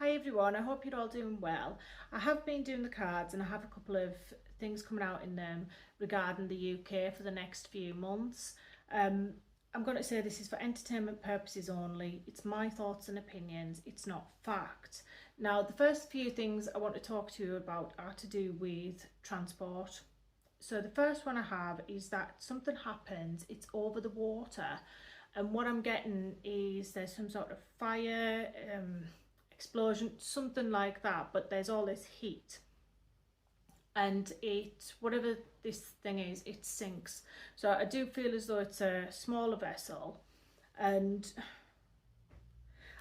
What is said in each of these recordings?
Hi everyone, I hope you're all doing well. I have been doing the cards and I have a couple of things coming out in them regarding the UK for the next few months. I'm going to say this is for entertainment purposes only. It's my thoughts and opinions, it's not fact. Now, the first few things I want to talk to you about are to do with transport. So the first one I have is that something happens, it's over the water, and what I'm getting is there's some sort of fire, explosion, something like that, but there's all this heat, and whatever this thing is, it sinks. So I do feel as though it's a smaller vessel, and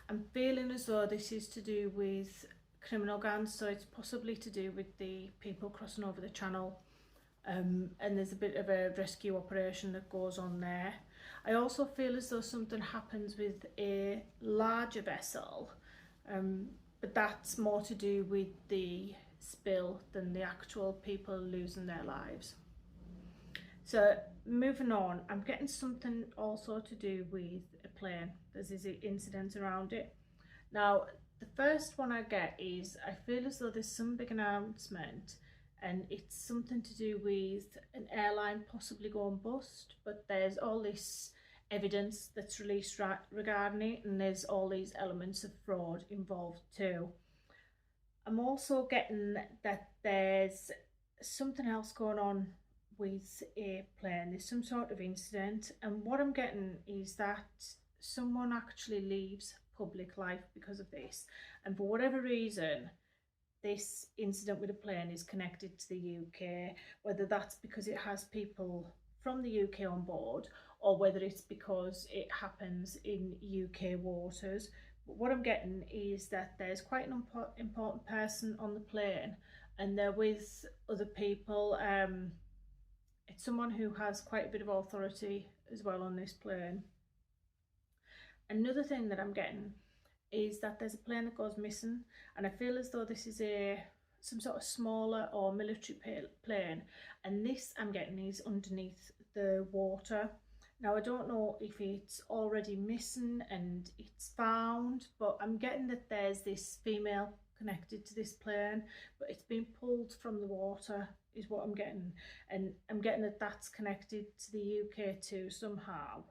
I'm feeling as though this is to do with criminal gangs, so it's possibly to do with the people crossing over the channel. And there's a bit of a rescue operation that goes on there. I also feel as though something happens with a larger vessel, but that's more to do with the spill than the actual people losing their lives. So moving on, I'm getting something also to do with a plane. There's this incident around it. Now, the first one I get is I feel as though there's some big announcement, and it's something to do with an airline possibly going bust, but there's all this evidence that's released regarding it, and there's all these elements of fraud involved too. I'm also getting that there's something else going on with a plane. There's some sort of incident, and what I'm getting is that someone actually leaves public life because of this, and for whatever reason this incident with a plane is connected to the UK, whether that's because it has people from the UK on board or whether it's because it happens in UK waters. But what I'm getting is that there's quite an important person on the plane, and they're with other people. It's someone who has quite a bit of authority as well on this plane. Another thing that I'm getting is that there's a plane that goes missing, and I feel as though this is some sort of smaller or military plane, and this I'm getting is underneath the water. Now, I don't know if it's already missing and it's found, but I'm getting that there's this female connected to this plane, but it's been pulled from the water is what I'm getting, and I'm getting that that's connected to the UK too somehow.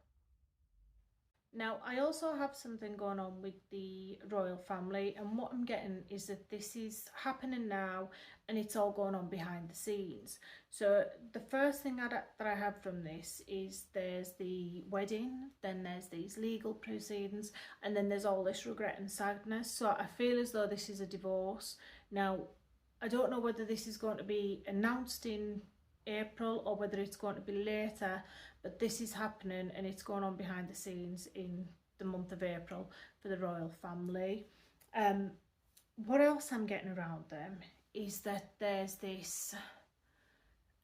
Now, I also have something going on with the royal family, and what I'm getting is that this is happening now and it's all going on behind the scenes. So the first thing that I have from this is there's the wedding, then there's these legal proceedings, and then there's all this regret and sadness. So I feel as though this is a divorce. Now, I don't know whether this is going to be announced in April or whether it's going to be later, but this is happening and it's going on behind the scenes in the month of April for the royal family. What else I'm getting around them is that there's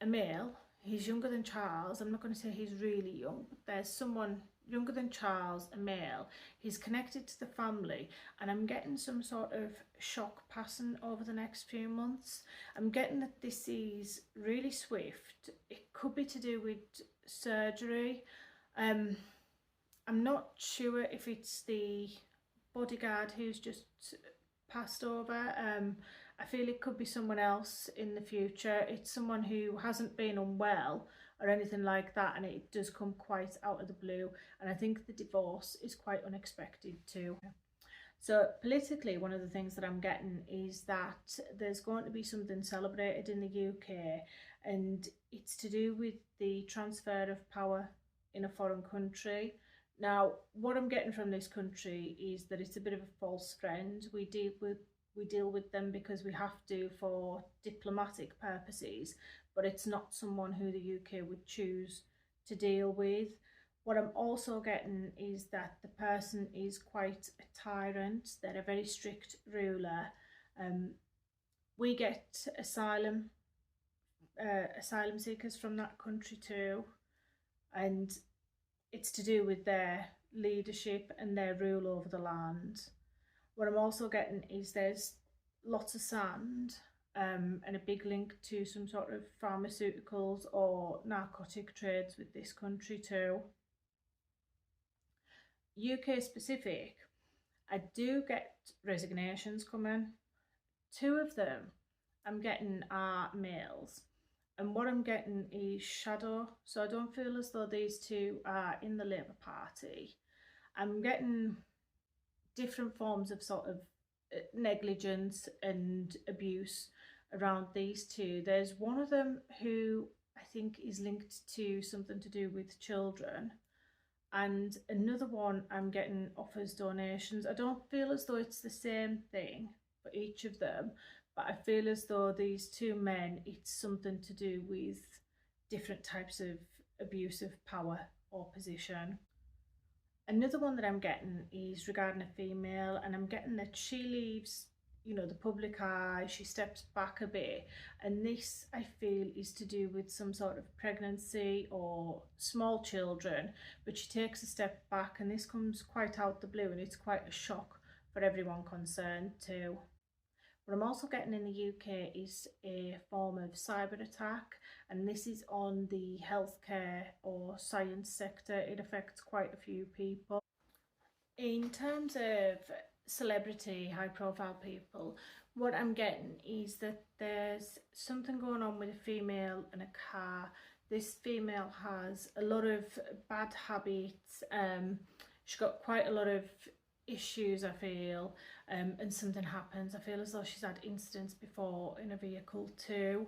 a male. He's younger than Charles. I'm not going to say he's really young, but there's someone younger than Charles, a male. He's connected to the family, and I'm getting some sort of shock passing over the next few months. I'm getting that this is really swift. It could be to do with surgery. I'm not sure if it's the bodyguard who's just passed over. I feel it could be someone else in the future. It's someone who hasn't been unwell or anything like that, and it does come quite out of the blue, and I think the divorce is quite unexpected too. So politically, one of the things that I'm getting is that there's going to be something celebrated in the UK, and it's to do with the transfer of power in a foreign country. Now, what I'm getting from this country is that it's a bit of a false friend. We deal with them because we have to for diplomatic purposes, but it's not someone who the UK would choose to deal with. What I'm also getting is that the person is quite a tyrant. They're a very strict ruler. We get asylum seekers from that country too, and it's to do with their leadership and their rule over the land. What I'm also getting is there's lots of sand, and a big link to some sort of pharmaceuticals or narcotic trades with this country too. UK specific, I do get resignations coming. Two of them I'm getting are males, and what I'm getting is shadow. So I don't feel as though these two are in the Labour Party. I'm getting different forms of sort of negligence and abuse around these two. There's one of them who I think is linked to something to do with children, and another one I'm getting offers donations. I don't feel as though it's the same thing for each of them, but I feel as though these two men, it's something to do with different types of abuse of power or position. Another one that I'm getting is regarding a female, and I'm getting that she leaves, the public eye, she steps back a bit, and this I feel is to do with some sort of pregnancy or small children, but she takes a step back, and this comes quite out the blue, and it's quite a shock for everyone concerned too. What I'm also getting in the UK is a form of cyber attack, and this is on the healthcare or science sector. It affects quite a few people. In terms of celebrity, high profile people, what I'm getting is that there's something going on with a female in a car. This female has a lot of bad habits. She's got quite a lot of issues, I feel, and something happens. I feel as though she's had incidents before in a vehicle too.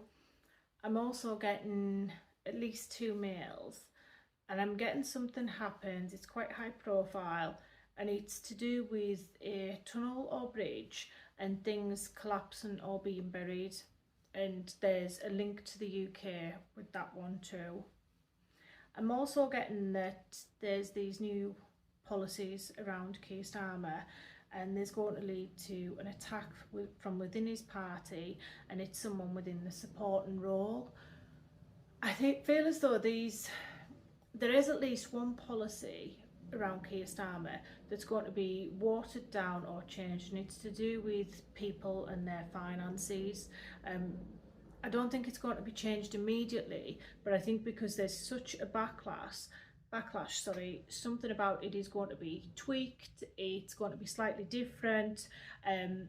I'm also getting at least two males, and I'm getting something happens. It's quite high profile, and it's to do with a tunnel or bridge and things collapsing or being buried. And there's a link to the UK with that one too. I'm also getting that there's these new policies around Keir Starmer, and there's going to lead to an attack from within his party, and it's someone within the supporting role. I feel as though there is at least one policy around Keir Starmer that's going to be watered down or changed, and it's to do with people and their finances. I don't think it's going to be changed immediately, but I think because there's such a backlash, something about it is going to be tweaked, it's going to be slightly different, and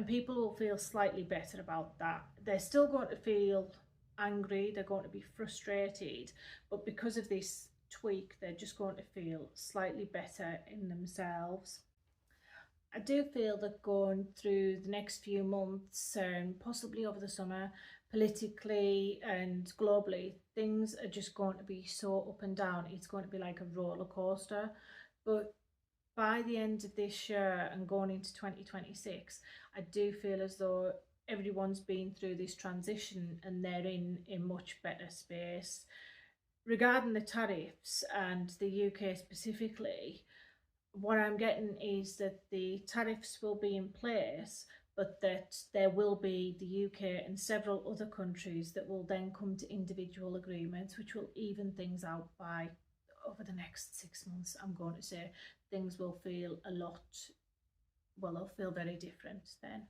people will feel slightly better about that. They're still going to feel angry, they're going to be frustrated, but because of this tweak, they're just going to feel slightly better in themselves. I do feel that going through the next few months and possibly over the summer, politically and globally, things are just going to be so up and down. It's going to be like a roller coaster. But by the end of this year and going into 2026, I do feel as though everyone's been through this transition and they're in a much better space. Regarding the tariffs and the UK specifically, what I'm getting is that the tariffs will be in place, but that there will be the UK and several other countries that will then come to individual agreements, which will even things out by over the next 6 months. I'm going to say things will feel they'll feel very different then.